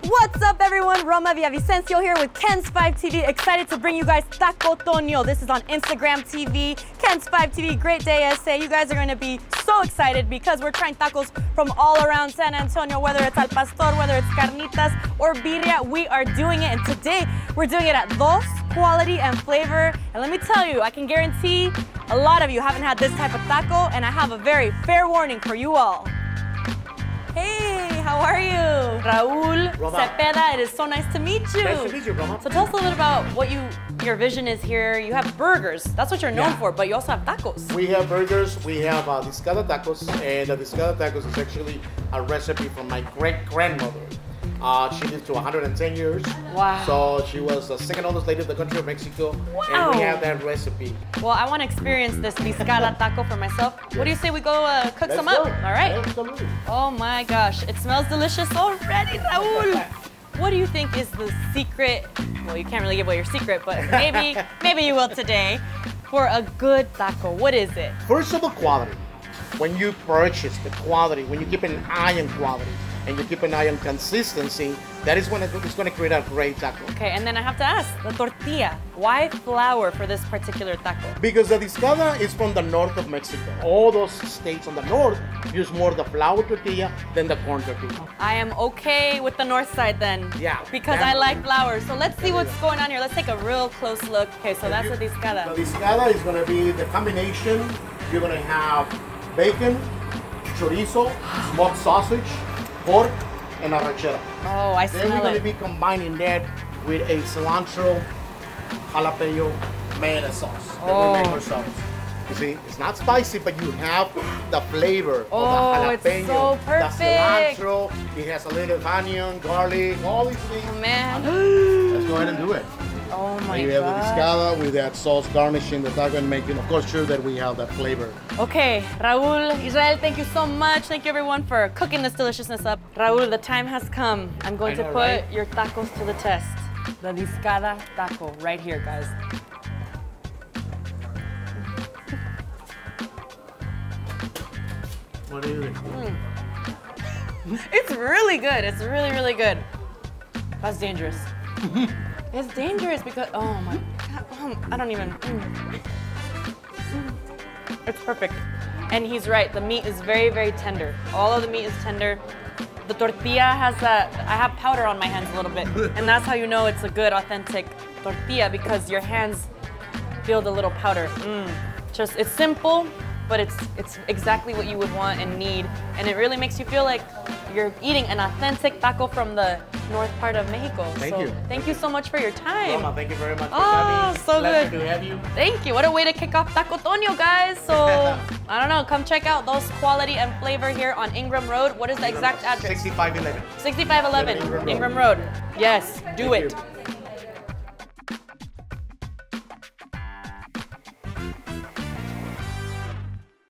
What's up, everyone? Roma Villavicencio here with Ken's 5 TV. Excited to bring you guys TACOTONIO. This is on Instagram TV. Ken's 5 TV, great day SA. You guys are going to be so excited because we're trying tacos from all around San Antonio, whether it's al pastor, whether it's carnitas or birria. We are doing it, and today we're doing it at Dos, quality and flavor. And let me tell you, I can guarantee a lot of you haven't had this type of taco, and I have a very fair warning for you all. Hey, how are you? Raul Cepeda, it is so nice to meet you. Nice to meet you, Roma. So tell us a little bit about what your vision is here. You have burgers, that's what you're known for, but you also have tacos. We have burgers, we have Discada tacos, and the Discada tacos is actually a recipe from my great-grandmother. She lived to 110 years. Wow. So she was the second oldest lady of the country of Mexico. Wow. And we have that recipe. Well, I want to experience this Discada taco for myself. Yes. What do you say we go cook Let's some go. up? All right. Absolutely. Oh my gosh, it smells delicious already, Raul. What do you think is the secret? Well, you can't really give away your secret, but maybe you will today. For a good taco, what is it? First of all, quality. When you purchase the quality, when you keep an eye on quality, and you keep an eye on consistency, that is when it's going to create a great taco. Okay, and then I have to ask, the tortilla. Why flour for this particular taco? Because the Discada is from the north of Mexico. All those states on the north use more the flour tortilla than the corn tortilla. I am okay with the north side then. Yeah. Because I like flour. So let's see what's going on here. Let's take a real close look. Okay, so that's the Discada. The Discada is going to be the combination. You're going to have bacon, chorizo, smoked sausage, pork, and arrachera. Oh, I Then we're smell going to it. be combining that with a cilantro, jalapeno, mayonnaise sauce that we make ourselves. You see, it's not spicy, but you have the flavor Oh, of the it's jalapeno, so the perfect. cilantro. It has a little onion, garlic, all these things. Oh, man. Let's go ahead and do it. Oh my You have the God. Discada with that sauce garnishing the taco and making, of course, sure that we have that flavor. Okay, Raul, Israel, thank you so much. Thank you everyone for cooking this deliciousness up. Raul, the time has come. I'm going to put right? your tacos to the test. The Discada taco right here, guys. What do you think? It's really good. It's really, really good. That's dangerous. It's dangerous because, oh my God, I don't even. It's perfect. And he's right, the meat is very, very tender. All of the meat is tender. The tortilla has that, I have powder on my hands a little bit. And that's how you know it's a good, authentic tortilla, because your hands feel the little powder. Just, it's simple, but it's exactly what you would want and need. And it really makes you feel like you're eating an authentic taco from the north part of Mexico. Thank you. Thank you so much for your time. Roma, thank you very much for Oh, coming. so Pleasure good. to have you. Thank you. What a way to kick off TACOTONIO, guys. So, I don't know, come check out those quality and flavor here on Ingram Road. What is the exact address? 6511. 6511 Ingram Road. Ingram Road. Yes, do Thank it. you.